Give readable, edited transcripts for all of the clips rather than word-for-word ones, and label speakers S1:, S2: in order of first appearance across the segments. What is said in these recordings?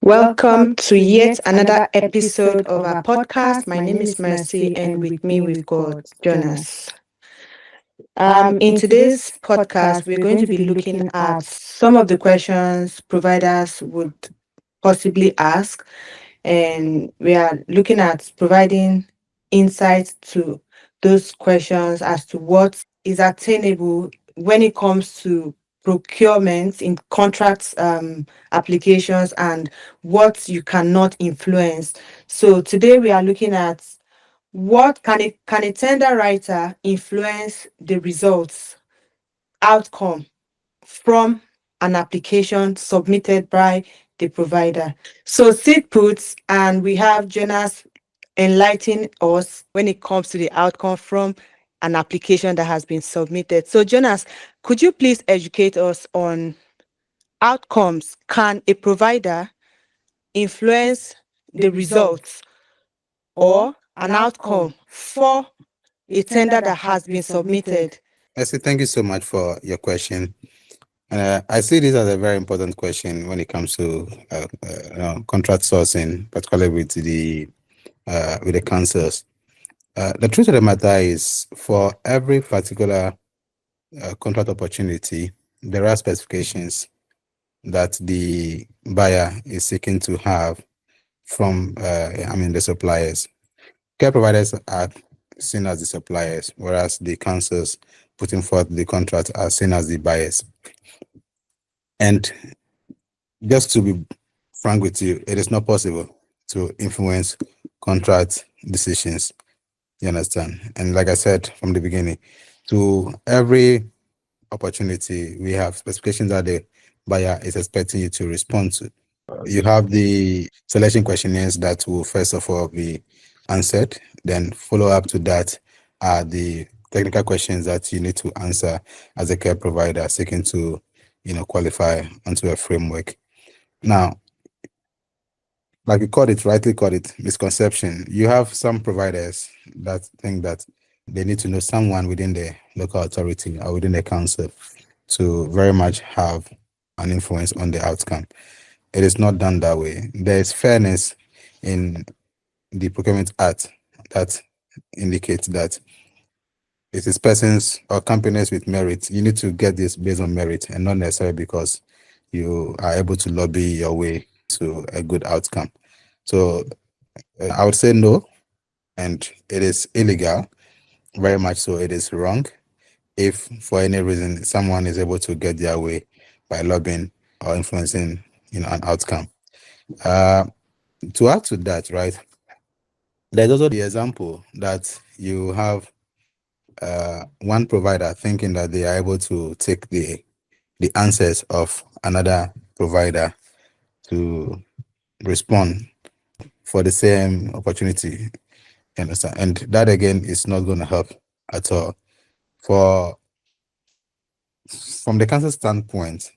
S1: Welcome to yet another episode of our podcast. My name is Mercy, and with me we've got Jonas. In today's podcast, we're going to be looking at some of the questions providers would possibly ask, and we are looking at providing insights to those questions as to what is attainable when it comes to procurement in contracts applications and what you cannot influence. So today we are looking at what can a tender writer influence the results outcome from an application submitted by the provider. So sit put, and we have Jonas enlighten us when it comes to the outcome from an application that has been submitted. So Jonas, could you please educate us on outcomes? Can a provider influence the results or an outcome for a tender that has been submitted?
S2: Mercy, thank you so much for your question. I see this as a very important question when it comes to contract sourcing, particularly with the councils. The truth of the matter is, for every particular contract opportunity, there are specifications that the buyer is seeking to have from, the suppliers. Care providers are seen as the suppliers, whereas the councils putting forth the contract are seen as the buyers. And just to be frank with you, it is not possible to influence contract decisions. You understand? And like I said from the beginning, to every opportunity, we have specifications that the buyer is expecting you to respond to. You have the selection questionnaires that will first of all be answered. Then follow up to that are the technical questions that you need to answer as a care provider seeking to, qualify onto a framework. Now, like you rightly called it, misconception. You have some providers that think that they need to know someone within the local authority or within the council to very much have an influence on the outcome. It is not done that way. There is fairness in the Procurement Act that indicates that it is persons or companies with merit. You need to get this based on merit and not necessarily because you are able to lobby your way to a good outcome. So I would say no, and it is illegal, very much so. It is wrong if for any reason someone is able to get their way by lobbying or influencing an outcome. To add to that, right, there's also the example that you have one provider thinking that they are able to take the answers of another provider to respond for the same opportunity. You understand? And that again is not going to help at all. From the council standpoint,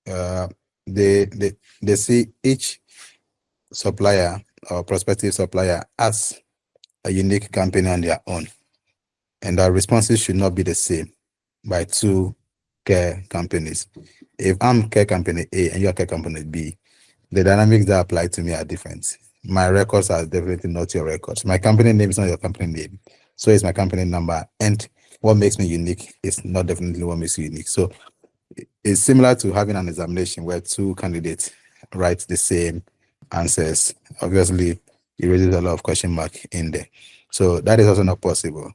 S2: they see each supplier or prospective supplier as a unique company on their own, and our responses should not be the same by two care companies. If I'm care company A and you're care company B, the dynamics that apply to me are different. My records are definitely not your records. My company name is not your company name. So is my company number. And what makes me unique is not definitely what makes you unique. So it's similar to having an examination where two candidates write the same answers. Obviously, it raises a lot of question mark in there. So that is also not possible.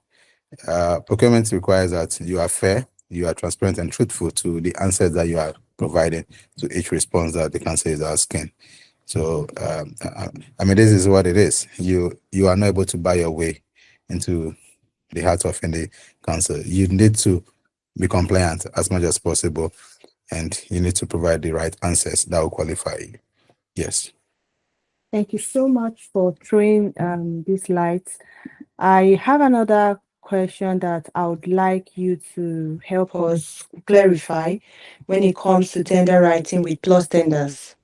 S2: Procurement requires that you are fair, you are transparent and truthful to the answers that you are providing to each response that the council is asking. So, this is what it is. You are not able to buy your way into the heart of any council. You need to be compliant as much as possible, and you need to provide the right answers that will qualify you. Yes.
S1: Thank you so much for throwing these lights. I have another question that I would like you to help us clarify when it comes to tender writing with plus tenders.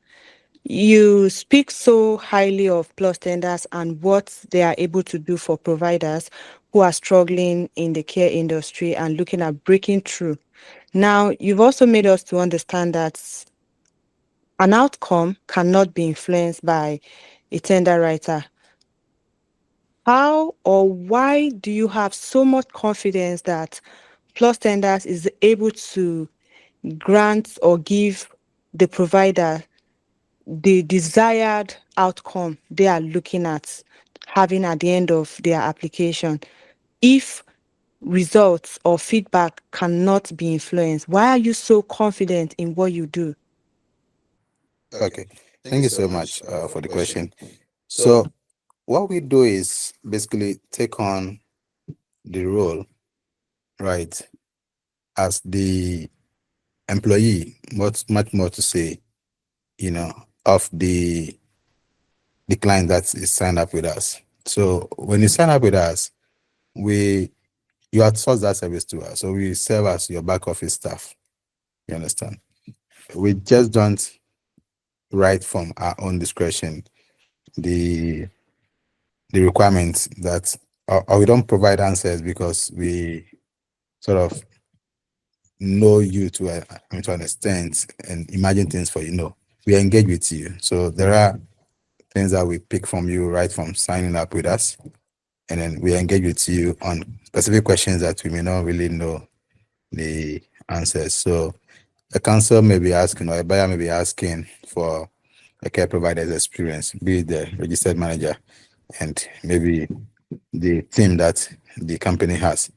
S1: You speak so highly of plus tenders and what they are able to do for providers who are struggling in the care industry and looking at breaking through. Now, you've also made us to understand that An outcome cannot be influenced by a tender writer. How or why do you have so much confidence that Plus Tenders is able to grant or give the provider the desired outcome they are looking at having at the end of their application if results or feedback cannot be influenced? Why are you so confident in what you do?
S2: Okay, thank you so much for the question. So, what we do is basically take on the role, right, as the employee, much more to say, of the client that is signed up with us. So when you sign up with us, we you outsource that service to us. So we serve as your back office staff. You understand? We just don't write from our own discretion the requirements that, or we don't provide answers because we sort of know you to an extent and imagine things for you. No, we engage with you. So there are things that we pick from you right from signing up with us, and then we engage with you on specific questions that we may not really know the answers. So a counsel may be asking, or a buyer may be asking for a care provider's experience, be it the registered manager and maybe the team that the company has.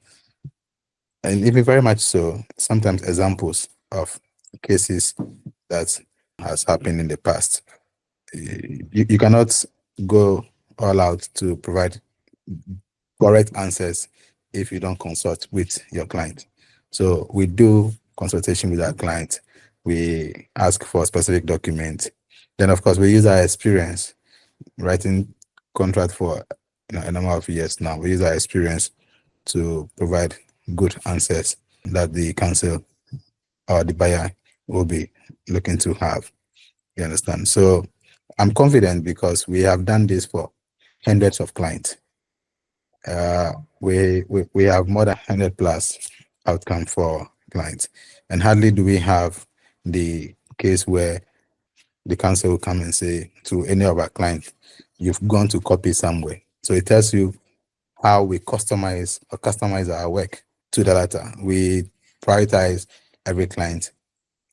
S2: And even very much so, sometimes examples of cases that has happened in the past. You cannot go all out to provide correct answers if you don't consult with your client. So we do consultation with our client. We ask for specific documents. Then, of course, we use our experience writing contract for a number of years now. We use our experience to provide good answers that the counsel or the buyer will be looking to have. You understand? So I'm confident because we have done this for hundreds of clients. We have more than 100 plus outcome for clients, and hardly do we have the case where the counsel will come and say to any of our clients, "You've gone to copy somewhere." So it tells you how we customize our work to the latter. We prioritize every client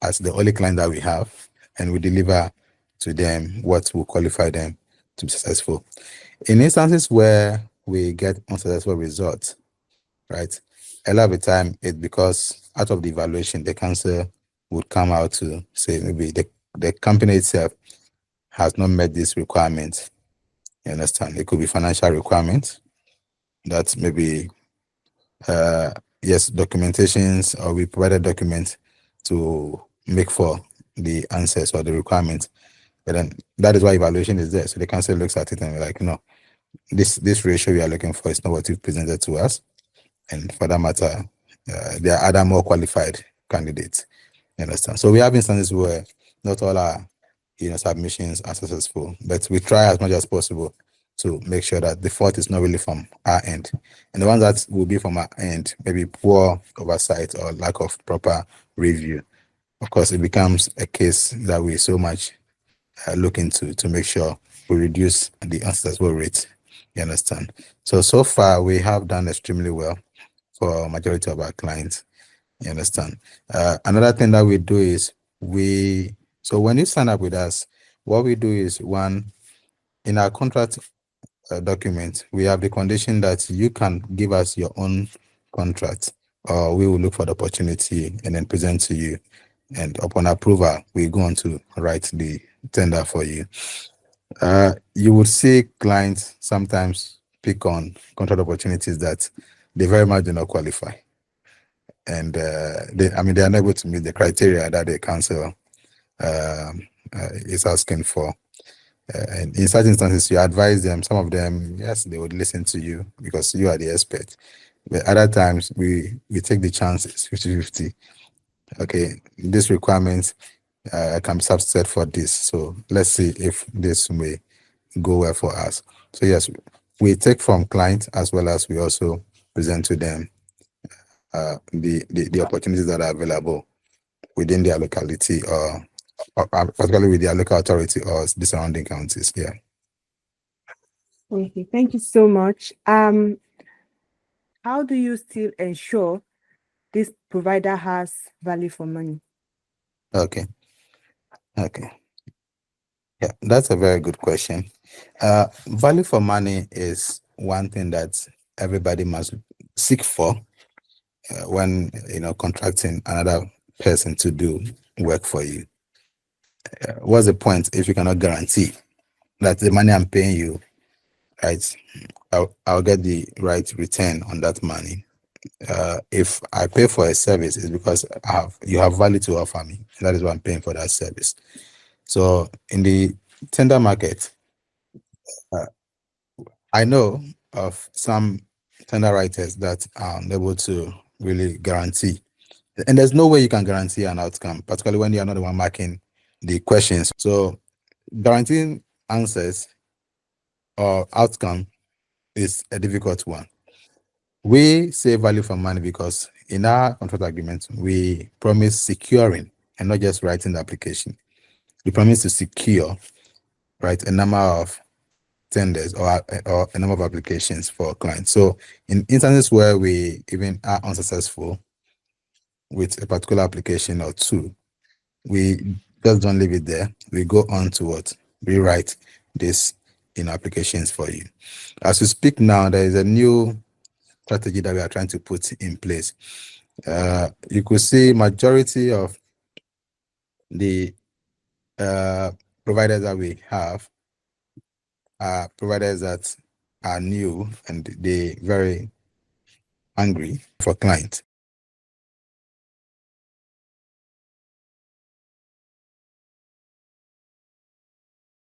S2: as the only client that we have, and we deliver to them what will qualify them to be successful. In instances where we get unsuccessful results, right? A lot of the time it's because out of the evaluation, the counsel would come out to say maybe the company itself has not met this requirement. You understand? It could be financial requirements that maybe yes, documentations, or we provided documents to make for the answers or the requirements. But then that is why evaluation is there. So the council looks at it and we're like, no, this ratio we are looking for is not what you've presented to us. And for that matter, there are other more qualified candidates. You understand? So we have instances where not all our submissions are successful, but we try as much as possible to make sure that the fault is not really from our end. And the ones that will be from our end, maybe poor oversight or lack of proper review. Of course, it becomes a case that we so much look into to make sure we reduce the unsuccessful rate. You understand? So far, we have done extremely well for majority of our clients. You understand? Another thing that we do is so when you sign up with us, what we do is one, in our contract document, we have the condition that you can give us your own contract, or we will look for the opportunity and then present to you. And upon approval, we go on to write the tender for you. You would see clients sometimes pick on contract opportunities that they very much do not qualify. And they are unable to meet the criteria that the council is asking for. And in such instances, you advise them. Some of them, yes, they would listen to you because you are the expert. But other times, we take the chances 50-50. Okay, this requirement can be substituted for this. So let's see if this may go well for us. So yes, we take from clients as well as we also present to them the opportunities that are available within their locality or particularly with their local authority or the surrounding counties. Yeah.
S3: Okay, thank you so much. How do you still ensure this provider has value for money?
S2: Okay. Okay. Yeah, that's a very good question. Value for money is one thing that everybody must seek for when contracting another person to do work for you. What's the point if you cannot guarantee that the money I'm paying you, right, I'll get the right return on that money? If I pay for a service, it's because you have value to offer me. That is why I'm paying for that service. So in the tender market, uh, I know of some tender writers that are unable to really guarantee. And there's no way you can guarantee an outcome, particularly when you are not the one marking the questions. So guaranteeing answers or outcome is a difficult one. We say value for money because in our contract agreement, we promise securing and not just writing the application. We promise to secure, right, a number of tenders or a number of applications for clients. So in instances where we even are unsuccessful with a particular application or two, we just don't leave it there. We go on to what? Rewrite this in applications for you. As we speak now, there is a new strategy that we are trying to put in place. You could see majority of the providers that we have are providers that are new and they very angry for clients.